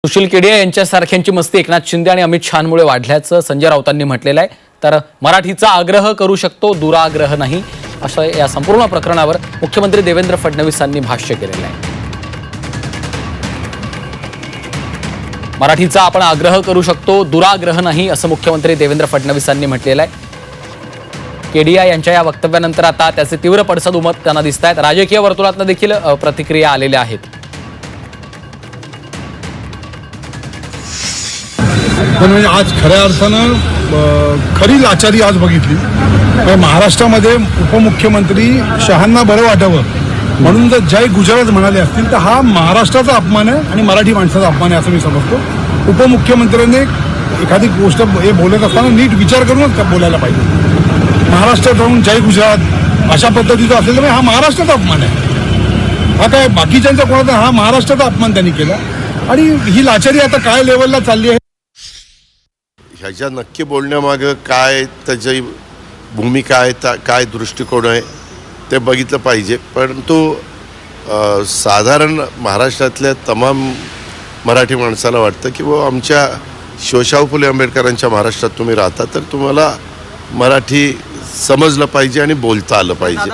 सुशील केडिया यांच्यासारख्यांची मस्ती एकनाथ शिंदे आणि अमित शहांमुळे वाढल्याचं संजय राऊतांनी म्हटलेलं आहे। तर मराठीचा आग्रह करू शकतो, दुराग्रह नाही, असं या संपूर्ण प्रकरणावर मुख्यमंत्री देवेंद्र फडणवीसांनी भाष्य केलेलं आहे। मराठीचा आपण आग्रह करू शकतो, दुराग्रह नाही, असं मुख्यमंत्री देवेंद्र फडणवीसांनी म्हटलेलं आहे। केडिया यांच्या या वक्तव्यानंतर आता त्याचे तीव्र पडसाद उमटताना दिसत आहेत। राजकीय वर्तुळातून देखील प्रतिक्रिया आलेल्या आहेत। पण म्हणजे आज खऱ्या अर्थानं खरी लाचारी आज बघितली। महाराष्ट्रामध्ये उपमुख्यमंत्री शहांना बरं वाटावं म्हणून जर जय गुजरात म्हणाले असतील तर हा महाराष्ट्राचा अपमान आहे आणि मराठी माणसाचा अपमान आहे असं मी समजतो। उपमुख्यमंत्र्यांनी एखादी गोष्ट हे बोलत असताना नीट विचार करूनच बोलायला पाहिजे। महाराष्ट्रात जाऊन जय गुजरात अशा पद्धतीचा असेल तर हा महाराष्ट्राचा अपमान आहे। हा काय बाकीच्यांचा कोणाचा, हा महाराष्ट्राचा अपमान त्यांनी केला आणि ही लाचारी आता काय लेवलला चालली आहे ह्याच्या नक्की बोलण्यामागं काय त्याची भूमिका आहे, काय दृष्टिकोन आहे ते बघितलं पाहिजे। परंतु साधारण महाराष्ट्रातल्या तमाम मराठी माणसाला वाटतं की वो आमच्या शिवशाहू फुले आंबेडकरांच्या महाराष्ट्रात तुम्ही राहता तर तुम्हाला मराठी समजलं पाहिजे आणि बोलता आलं पाहिजे।